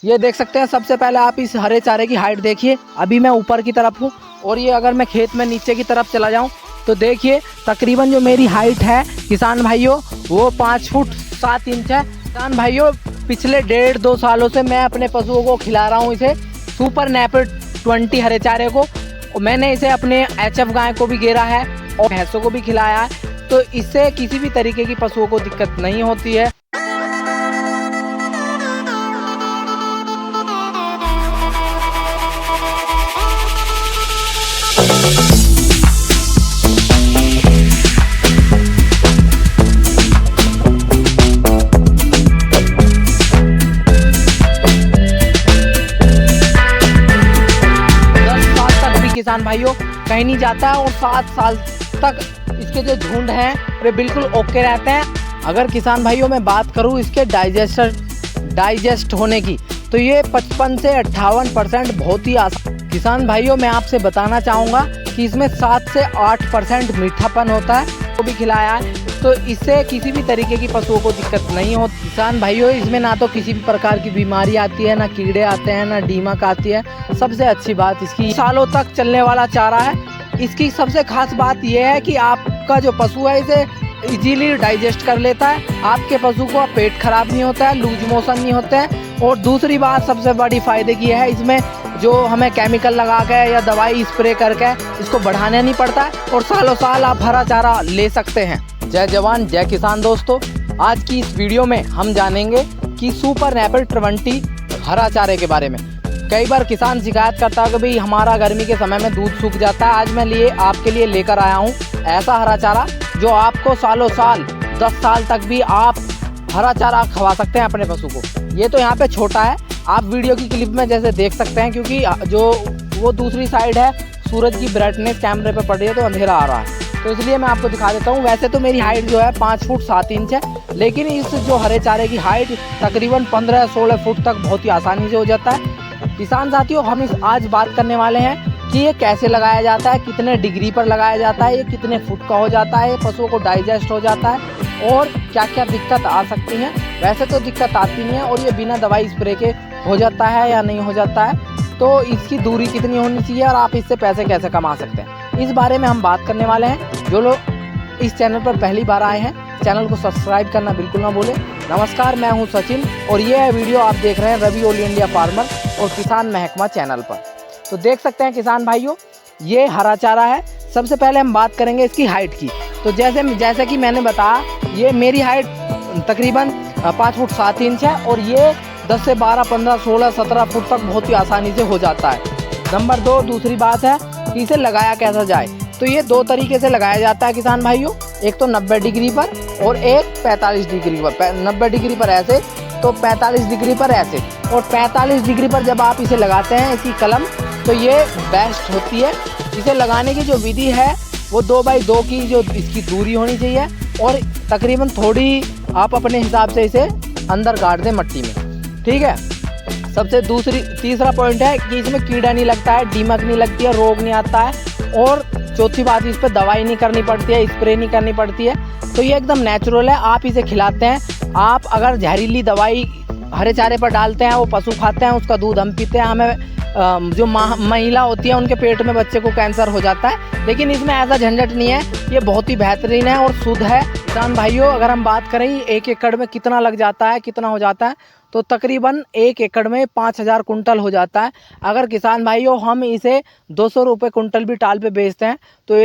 ये देख सकते हैं। सबसे पहले आप इस हरे चारे की हाइट देखिए। अभी मैं ऊपर की तरफ हूँ और ये अगर मैं खेत में नीचे की तरफ चला जाऊँ तो देखिए तकरीबन जो मेरी हाइट है किसान भाइयों वो 5 फुट 7 इंच है। किसान भाइयों पिछले 1.5-2 सालों से मैं अपने पशुओं को खिला रहा हूँ इसे सुपर नेपिड 20 हरे चारे को। और मैंने इसे अपने HF गाय को भी गेरा है और भैंसों को भी खिलाया है, तो इससे किसी भी तरीके की पशुओं को दिक्कत नहीं होती है। किसान भाइयों कहीं नहीं जाता है और 7 साल तक इसके जो झुंड हैं वे बिल्कुल ओके रहते हैं। अगर किसान भाइयों मैं बात करूं इसके डाइजेस्ट होने की तो ये 55 से 58% बहुत ही आसान। किसान भाइयों मैं आपसे बताना चाहूँगा कि इसमें 7 से 8% मीठापन होता है, वो भी खिलाया है, तो इससे किसी भी तरीके की पशुओं को दिक्कत नहीं होती। किसान भाइयों इसमें ना तो किसी भी प्रकार की बीमारी आती है, ना कीड़े आते हैं, ना दीमक आती है। सबसे अच्छी बात इसकी सालों तक चलने वाला चारा है। इसकी सबसे खास बात यह है कि आपका जो पशु है इसे इजीली डाइजेस्ट कर लेता है। आपके पशु को पेट खराब नहीं होता है, लूज मोशन नहीं होते हैं। और दूसरी बात सबसे बड़ी फायदे की है इसमें जो हमें केमिकल लगा के या दवाई स्प्रे करके इसको बढ़ाना नहीं पड़ता है और सालों साल आप हरा चारा ले सकते हैं। जय जवान जय किसान दोस्तों, आज की इस वीडियो में हम जानेंगे कि सुपर नेपिड 20 हरा चारे के बारे में। कई बार किसान शिकायत करता है कि भाई हमारा गर्मी के समय में दूध सूख जाता है। आज मैं आपके लिए लेकर आया हूँ ऐसा हरा चारा जो आपको सालों साल 10 साल तक भी आप हरा चारा खवा सकते हैं अपने पशु को। ये तो यहाँ पे छोटा है, आप वीडियो की क्लिप में जैसे देख सकते हैं, क्योंकि जो वो दूसरी साइड है सूरज की ब्राइटनेस कैमरे पे पड़ रही है तो अंधेरा आ रहा है, तो इसलिए मैं आपको दिखा देता हूँ। वैसे तो मेरी हाइट जो है 5 फुट 7 इंच है, लेकिन इस जो हरे चारे की हाइट तकरीबन 15-16 फुट तक बहुत ही आसानी से हो जाता है। किसान साथियों हम आज बात करने वाले हैं कि ये कैसे लगाया जाता है, कितने डिग्री पर लगाया जाता है, ये कितने फुट का हो जाता है, ये पशुओं को डाइजेस्ट हो जाता है और क्या क्या दिक्कत आ सकती हैं। वैसे तो दिक्कत आती नहीं है और ये बिना दवाई स्प्रे के हो जाता है या नहीं हो जाता है, तो इसकी दूरी कितनी होनी चाहिए और आप इससे पैसे कैसे कमा सकते हैं, इस बारे में हम बात करने वाले हैं। जो लोग इस चैनल पर पहली बार आए हैं चैनल को सब्सक्राइब करना बिल्कुल ना भूलें। नमस्कार, मैं हूं सचिन और ये वीडियो आप देख रहे हैं रवि ऑल इंडिया फार्मर और किसान महकमा चैनल पर। तो देख सकते हैं किसान भाइयों ये हरा चारा है। सबसे पहले हम बात करेंगे इसकी हाइट की। तो जैसे कि मैंने बताया ये मेरी हाइट तकरीबन 5 फुट 7 इंच है और ये 10 से 12, 15, 16, 17 फुट तक बहुत ही आसानी से हो जाता है। नंबर 2 दूसरी बात है कि इसे लगाया कैसा जाए, तो ये 2 तरीके से लगाया जाता है किसान भाइयों। एक तो 90 डिग्री पर और एक 45 डिग्री पर। 90 डिग्री पर ऐसे तो 45 डिग्री पर ऐसे। और 45 डिग्री पर जब आप इसे लगाते हैं इसकी कलम तो ये बेस्ट होती है। इसे लगाने की जो विधि है वो 2x2 की जो इसकी दूरी होनी चाहिए और तकरीबन थोड़ी आप अपने हिसाब से इसे अंदर गाड़ दें मट्टी में, ठीक है। सबसे तीसरा पॉइंट है कि इसमें कीड़ा नहीं लगता है, दीमक नहीं लगती है, रोग नहीं आता है। और चौथी बात इस पर दवाई नहीं करनी पड़ती है, स्प्रे नहीं करनी पड़ती है, तो ये एकदम नेचुरल है। आप इसे खिलाते हैं, आप अगर जहरीली दवाई हरे चारे पर डालते हैं वो पशु खाते हैं, उसका दूध हम पीते हैं, हमें जो महिला होती है उनके पेट में बच्चे को कैंसर हो जाता है। लेकिन इसमें ऐसा झंझट नहीं है, ये बहुत ही बेहतरीन है और शुद्ध है। किसान भाइयों अगर हम बात करें 1 एकड़ में कितना लग जाता है, कितना हो जाता है, तो तकरीबन 1 एकड़ में 5000 कुंटल हो जाता है। अगर किसान भाइयों हम इसे 200 रुपये कुंटल भी टाल पे बेचते हैं तो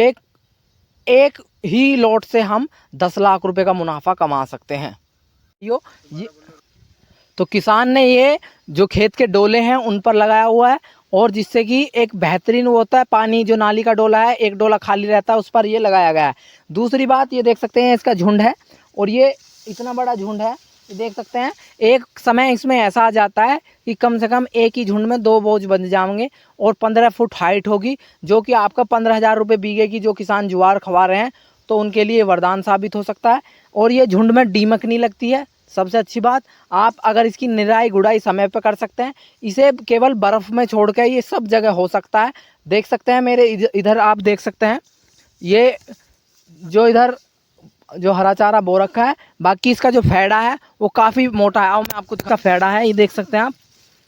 एक ही लॉट से हम 10 लाख रुपए का मुनाफा कमा सकते हैं। ये तो किसान ने ये जो खेत के डोले हैं उन पर लगाया हुआ है और जिससे कि एक बेहतरीन वो होता है, पानी जो नाली का डोला है एक डोला खाली रहता है उस पर ये लगाया गया है। दूसरी बात ये देख सकते हैं इसका झुंड है और ये इतना बड़ा झुंड है, ये देख सकते हैं। एक समय इसमें ऐसा आ जाता है कि कम से कम एक ही झुंड में 2 बोझ बन जाएंगे और 15 फुट हाइट होगी, जो कि आपका 15,000 रुपये बीघे की जो किसान ज्वार खवा रहे हैं तो उनके लिए वरदान साबित हो सकता है। और ये झुंड में दीमक नहीं लगती है। सबसे अच्छी बात, आप अगर इसकी निराई गुड़ाई समय पर कर सकते हैं, इसे केवल बर्फ़ में छोड़ के ये सब जगह हो सकता है। देख सकते हैं मेरे इधर आप देख सकते हैं ये जो इधर जो हरा चारा बो रखा है, बाकी इसका जो फैड़ा है वो काफ़ी मोटा है। और मैं आपको इसका फैड़ा है, ये देख सकते हैं आप,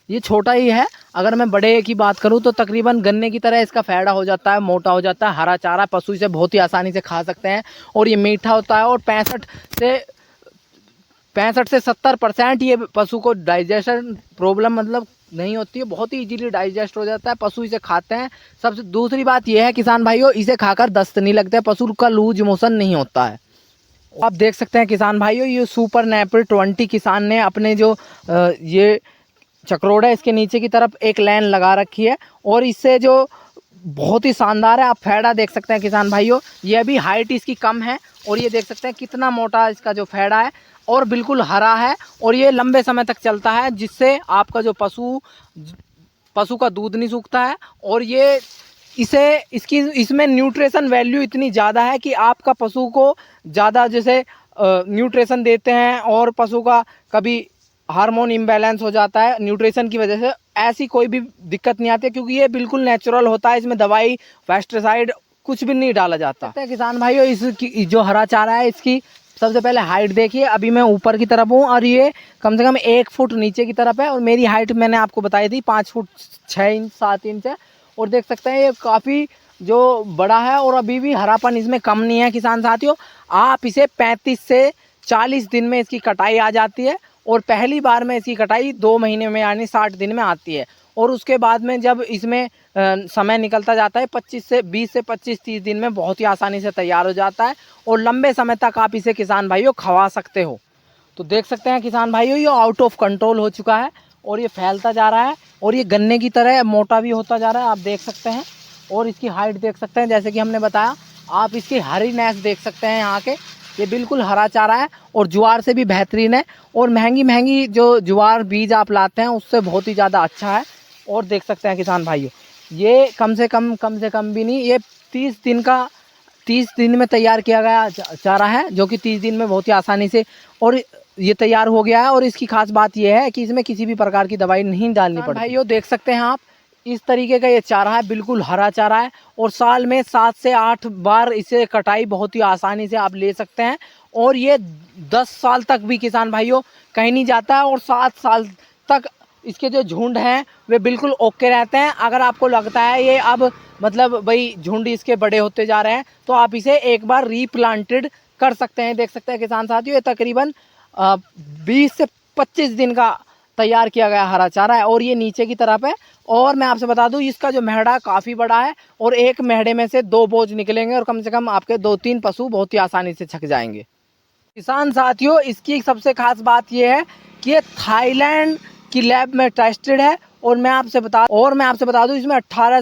ये छोटा ही है। अगर मैं बड़े की बात करूं तो तकरीबन गन्ने की तरह इसका फैड़ा हो जाता है, मोटा हो जाता है। हरा चारा पशु इसे बहुत ही आसानी से खा सकते हैं और ये मीठा होता है और 65 से 70% ये पशु को डाइजेशन प्रॉब्लम मतलब नहीं होती है, बहुत ही इजीली डाइजेस्ट हो जाता है, पशु इसे खाते हैं। सबसे दूसरी बात यह है किसान भाइयों, इसे खाकर दस्त नहीं लगता है, पशु का लूज मोशन नहीं होता है। आप देख सकते हैं किसान भाइयों, ये सुपर नैपर 20 किसान ने अपने जो ये चक्रोड है इसके नीचे की तरफ एक लाइन लगा रखी है और इससे जो बहुत ही शानदार है। आप फैड़ा देख सकते हैं किसान भाइयों, ये अभी हाइट इसकी कम है और ये देख सकते हैं कितना मोटा इसका जो फैड़ा है और बिल्कुल हरा है और ये लंबे समय तक चलता है, जिससे आपका जो पशु का दूध नहीं सूखता है। और ये इसमें न्यूट्रिशन वैल्यू इतनी ज़्यादा है कि आपका पशु को ज़्यादा जैसे न्यूट्रिशन देते हैं और पशु का कभी हार्मोन इम्बैलेंस हो जाता है न्यूट्रिशन की वजह से, ऐसी कोई भी दिक्कत नहीं आती है, क्योंकि ये बिल्कुल नेचुरल होता है। इसमें दवाई पेस्टिसाइड कुछ भी नहीं डाला जाता है। किसान भाइयों, इसकी जो हरा चारा है इसकी सबसे पहले हाइट देखिए। अभी मैं ऊपर की तरफ हूँ और ये कम से कम 1 फुट नीचे की तरफ है और मेरी हाइट मैंने आपको बताई थी 5 फुट 6 इंच 7 इंच है। और देख सकते हैं ये काफ़ी जो बड़ा है और अभी भी हरापन इसमें कम नहीं है किसान साथियों। आप इसे 35 से 40 दिन में इसकी कटाई आ जाती है और पहली बार में इसकी कटाई 2 महीने में यानी 60 दिन में आती है। और उसके बाद में जब इसमें समय निकलता जाता है 20 से 25-30 दिन में बहुत ही आसानी से तैयार हो जाता है और लंबे समय तक आप इसे किसान भाइयों खवा सकते हो। तो देख सकते हैं किसान भाइयों, ये आउट ऑफ कंट्रोल हो चुका है और ये फैलता जा रहा है और ये गन्ने की तरह मोटा भी होता जा रहा है, आप देख सकते हैं। और इसकी हाइट देख सकते हैं, जैसे कि हमने बताया। आप इसकी हरी नैस देख सकते हैं यहाँ के, ये बिल्कुल हरा चारा है और ज्वार से भी बेहतरीन है और महंगी जो ज्वार बीज आप लाते हैं उससे बहुत ही ज़्यादा अच्छा है। और देख सकते हैं किसान भाइयों, ये कम से कम भी नहीं, ये 30 दिन में तैयार किया गया चारा है, जो कि 30 दिन में बहुत ही आसानी से और ये तैयार हो गया है। और इसकी खास बात यह है कि इसमें किसी भी प्रकार की दवाई नहीं डालनी पड़ती। भाइयों देख सकते हैं आप, इस तरीके का ये चारा है, बिल्कुल हरा चारा है और साल में 7 से 8 बार इसे कटाई बहुत ही आसानी से आप ले सकते हैं। और ये 10 साल तक भी किसान भाइयों कहीं नहीं जाता है और 7 साल तक इसके जो झुंड हैं वे बिल्कुल ओके रहते हैं। अगर आपको लगता है ये अब मतलब भाई झुंड इसके बड़े होते जा रहे हैं तो आप इसे एक बार रीप्लांटेड कर सकते हैं। देख सकते हैं किसान साथियों, ये तकरीबन 20 से 25 दिन का तैयार किया गया हरा चारा है और ये नीचे की तरफ है। और मैं आपसे बता दूं, इसका जो मेहड़ा काफ़ी बड़ा है और एक मेहड़े में से 2 बोझ निकलेंगे और कम से कम आपके 2-3 पशु बहुत ही आसानी से छक जाएंगे। किसान साथियों, इसकी सबसे खास बात यह है कि ये थाईलैंड की लैब में टेस्टेड है और मैं आपसे बता दूं इसमें 16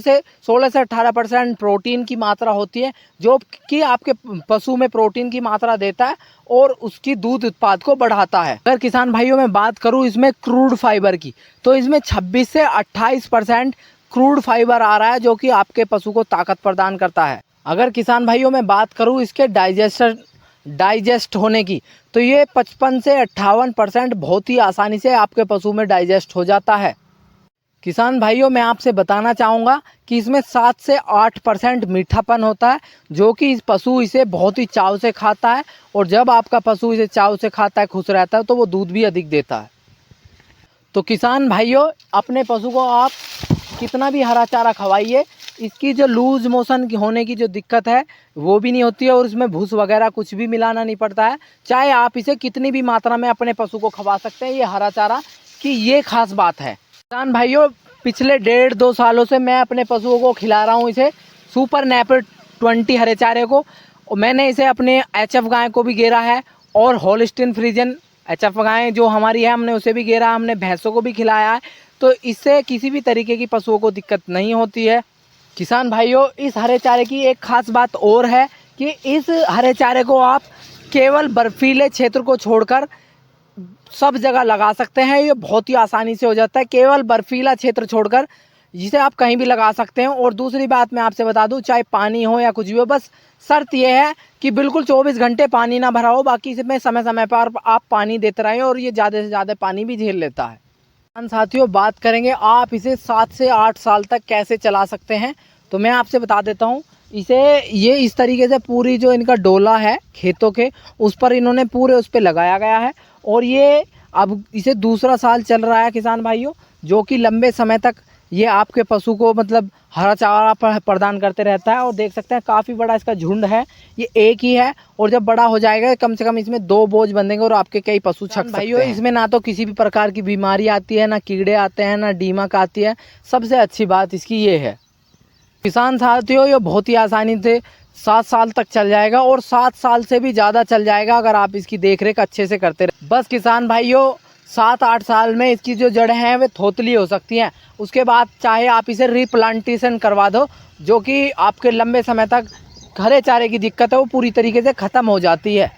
से 18% प्रोटीन की मात्रा होती है, जो कि आपके पशु में प्रोटीन की मात्रा देता है और उसकी दूध उत्पाद को बढ़ाता है। अगर किसान भाइयों मैं बात करूं इसमें क्रूड फाइबर की, तो इसमें 26 से 28% क्रूड फाइबर आ रहा है, जो कि आपके पशु को ताकत प्रदान करता है। अगर किसान भाइयों मैं बात करूँ इसके डाइजेस्ट होने की, तो ये 55 से 58% बहुत ही आसानी से आपके पशु में डाइजेस्ट हो जाता है। किसान भाइयों मैं आपसे बताना चाहूँगा कि इसमें 7 से 8% मीठापन होता है, जो कि इस पशु इसे बहुत ही चाव से खाता है और जब आपका पशु इसे चाव से खाता है, खुश रहता है, तो वो दूध भी अधिक देता है। तो किसान भाइयों, अपने पशु को आप कितना भी हरा चारा खवाइए, इसकी जो लूज मोशन होने की जो दिक्कत है वो भी नहीं होती है और इसमें भूस वगैरह कुछ भी मिलाना नहीं पड़ता है। चाहे आप इसे कितनी भी मात्रा में अपने पशु को खवा सकते हैं, ये हरा चारा की ये खास बात है। किसान भाइयों, पिछले 1.5-2 सालों से मैं अपने पशुओं को खिला रहा हूँ इसे सुपर नैपर 20 हरे चारे को। और मैंने इसे अपने HF गाय को भी गेरा है और होल्स्टीन फ्रीजियन HF गाय जो हमारी है हमने उसे भी गेरा, हमने भैंसों को भी खिलाया है। तो इससे किसी भी तरीके की पशुओं को दिक्कत नहीं होती है। किसान भाइयों, इस हरे चारे की एक खास बात और है कि इस हरे चारे को आप केवल बर्फीले क्षेत्र को छोड़कर सब जगह लगा सकते हैं। ये बहुत ही आसानी से हो जाता है, केवल बर्फीला क्षेत्र छोड़कर, जिसे आप कहीं भी लगा सकते हैं। और दूसरी बात मैं आपसे बता दूं, चाहे पानी हो या कुछ भी हो, बस शर्त यह है कि बिल्कुल 24 घंटे पानी ना भरा हो, बाकी इसमें समय समय पर आप पानी देते रहें और ये ज़्यादा से ज़्यादा पानी भी झेल लेता है। साथियों, बात करेंगे आप इसे 7 से 8 साल तक कैसे चला सकते हैं, तो मैं आपसे बता देता हूँ। ये इस तरीके से पूरी जो इनका डोला है खेतों के, उस पर इन्होंने पूरे उस पर लगाया गया है और ये अब इसे दूसरा साल चल रहा है किसान भाइयों, जो कि लंबे समय तक ये आपके पशु को मतलब हरा चारा प्रदान करते रहता है। और देख सकते हैं काफ़ी बड़ा इसका झुंड है, ये एक ही है और जब बड़ा हो जाएगा कम से कम इसमें 2 बोझ बंधेंगे और आपके कई पशु छक सकते हैं। इसमें ना तो किसी भी प्रकार की बीमारी आती है, ना कीड़े आते हैं, ना दीमक आती है। सबसे अच्छी बात इसकी ये है किसान साथियों, ये बहुत ही आसानी से 7 साल तक चल जाएगा और 7 साल से भी ज़्यादा चल जाएगा अगर आप इसकी देखरेख अच्छे से करते रहे। बस किसान भाइयों 7-8 साल में इसकी जो जड़ें हैं वे थोतली हो सकती हैं। उसके बाद चाहे आप इसे रिप्लांटेशन करवा दो, जो कि आपके लंबे समय तक हरे चारे की दिक्कत है वो पूरी तरीके से ख़त्म हो जाती है।